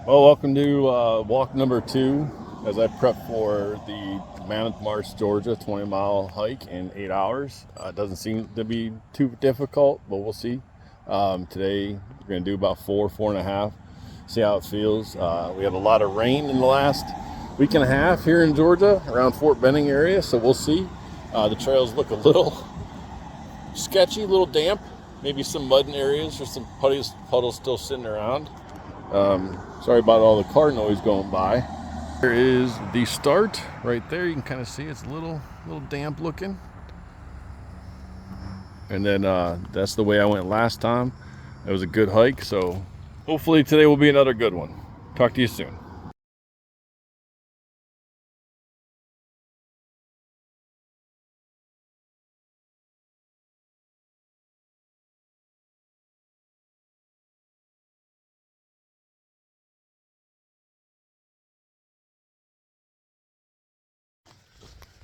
Well, welcome to walk number 2 as I prep for the Mammoth March Georgia 20-mile hike in 8 hours. It doesn't seem to be too difficult, but we'll see. Today we're going to do about 4.5, see how it feels. We had a lot of rain in the last week and a half here in Georgia around Fort Benning area, so we'll see. The trails look a little sketchy, a little damp, maybe some mud in areas or some puddles still sitting around. Sorry about all the car noise going by. There is the start right there. You can kind of see it's a little damp looking. And then that's the way I went last time. It was a good hike, so hopefully today will be another good one. Talk to you soon.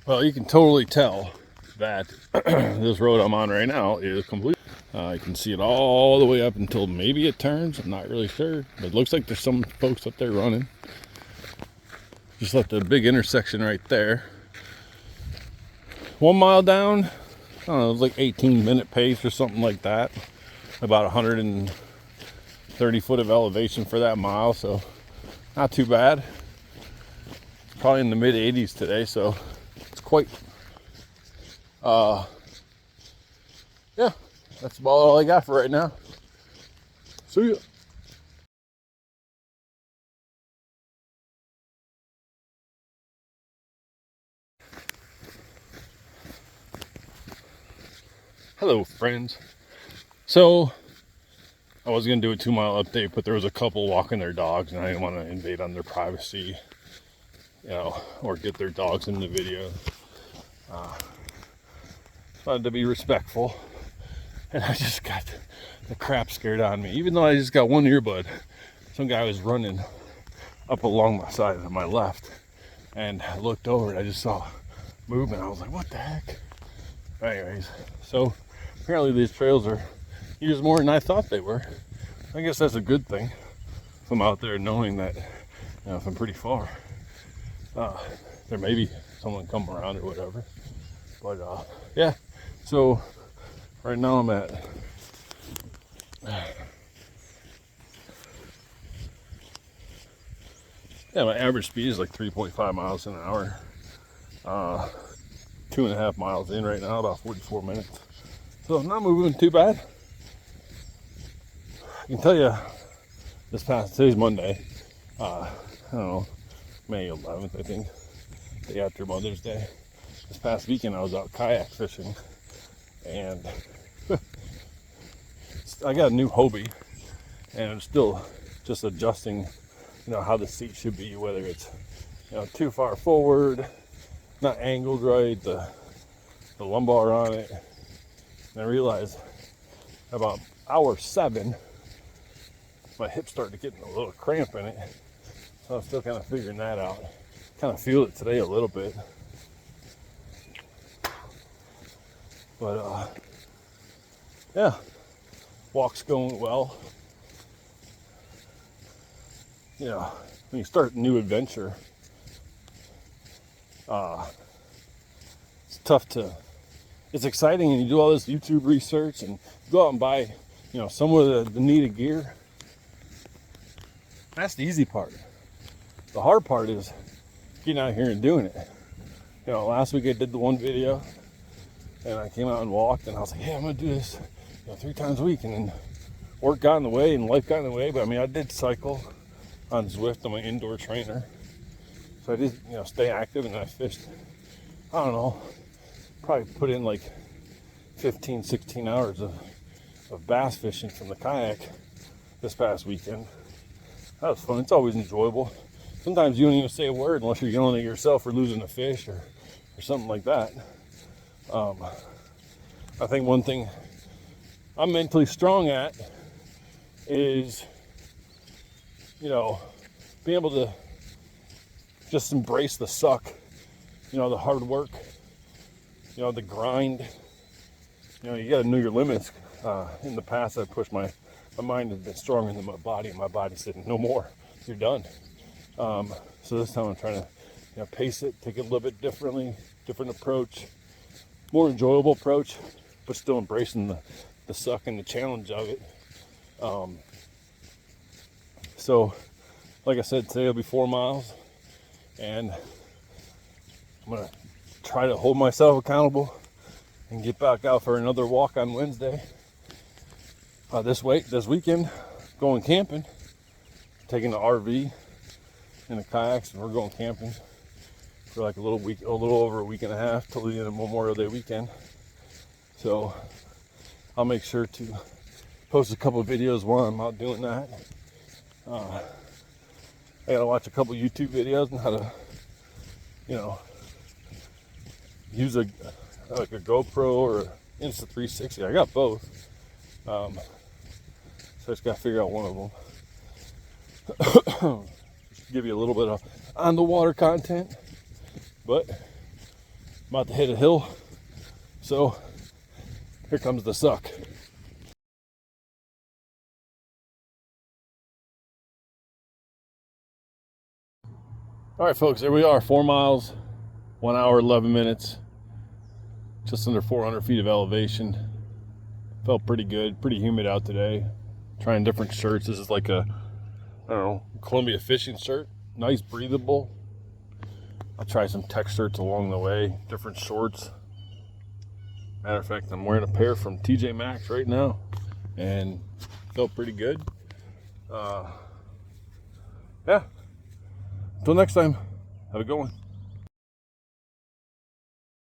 Well, you can totally tell that this road I'm on right now is complete. You can see it all the way up until maybe it turns. I'm not really sure, but it looks like there's some folks up there running. Just left a big intersection right there. 1 mile down, I don't know, it was like 18-minute pace or something like that. About 130 foot of elevation for that mile, so not too bad. Probably in the mid 80s today, so it's quite yeah, that's about all I got for right now. See ya. Hello friends. So I was gonna do a 2-mile update, but there was a couple walking their dogs and I didn't want to invade on their privacy, or get their dogs in the video. Wanted to be respectful, and I just got the crap scared on me. Even though I just got one earbud, some guy was running up along my side of my left, and I looked over and I just saw movement. I was like, what the heck? Anyways, so apparently these trails are used more than I thought they were. I guess that's a good thing. If I'm out there knowing that, if I'm pretty far, there may be someone come around or whatever. But yeah, so right now I'm at my average speed is like 3.5 miles an hour. 2.5 miles in right now, about 44 minutes. So I'm not moving too bad. I can tell you, today's Monday. I don't know, May 11th, I think, day after Mother's Day. This past weekend I was out kayak fishing, and I got a new Hobie, and I'm still just adjusting, how the seat should be, whether it's, too far forward, not angled right, the lumbar on it. And I realized about hour 7, my hips started getting a little cramp in it. So I'm still kind of figuring that out. Kind of feel it today a little bit. But yeah, walk's going well. When you start a new adventure, it's exciting, and you do all this YouTube research and go out and buy, some of the needed gear. That's the easy part. The hard part is getting out here and doing it. Last week I did the one video, and I came out and walked, and I was like, hey, I'm gonna do this 3 times a week, and then work got in the way and life got in the way. But I mean, I did cycle on Zwift. I'm an indoor trainer, so I did stay active, and I fished, I don't know, probably put in like 15-16 hours of bass fishing from the kayak this past weekend. That was fun. It's always enjoyable. Sometimes you don't even say a word unless you're yelling at yourself for losing a fish or something like that. I think one thing I'm mentally strong at is, being able to just embrace the suck, the hard work, the grind. You got to know your limits. In the past, I pushed my mind has been stronger than my body, and my body said, no more. you're done. So this time I'm trying to, pace it, take it a little bit differently, different approach, more enjoyable approach, but still embracing the suck and the challenge of it. So like I said, today will be 4 miles, and I'm gonna try to hold myself accountable and get back out for another walk on Wednesday. This weekend, going camping, taking the RV and the kayaks, and we're going camping for like a little over a week and a half till the end of Memorial Day weekend. So I'll make sure to post a couple of videos while I'm out doing that. I gotta watch a couple YouTube videos on how to, use a GoPro or Insta360. I got both. So I just gotta figure out one of them. Give you a little bit of on the water content, but I'm about to hit a hill, so here comes the suck. All right, folks, there we are. 4 miles, 1 hour, 11 minutes, just under 400 feet of elevation. Felt pretty good, pretty humid out today. Trying different shirts. This is like a, Columbia fishing shirt. Nice, breathable. I'll try some tech shirts along the way, different shorts. Matter of fact, I'm wearing a pair from TJ Maxx right now, and felt pretty good. Yeah. Until next time, have a good one.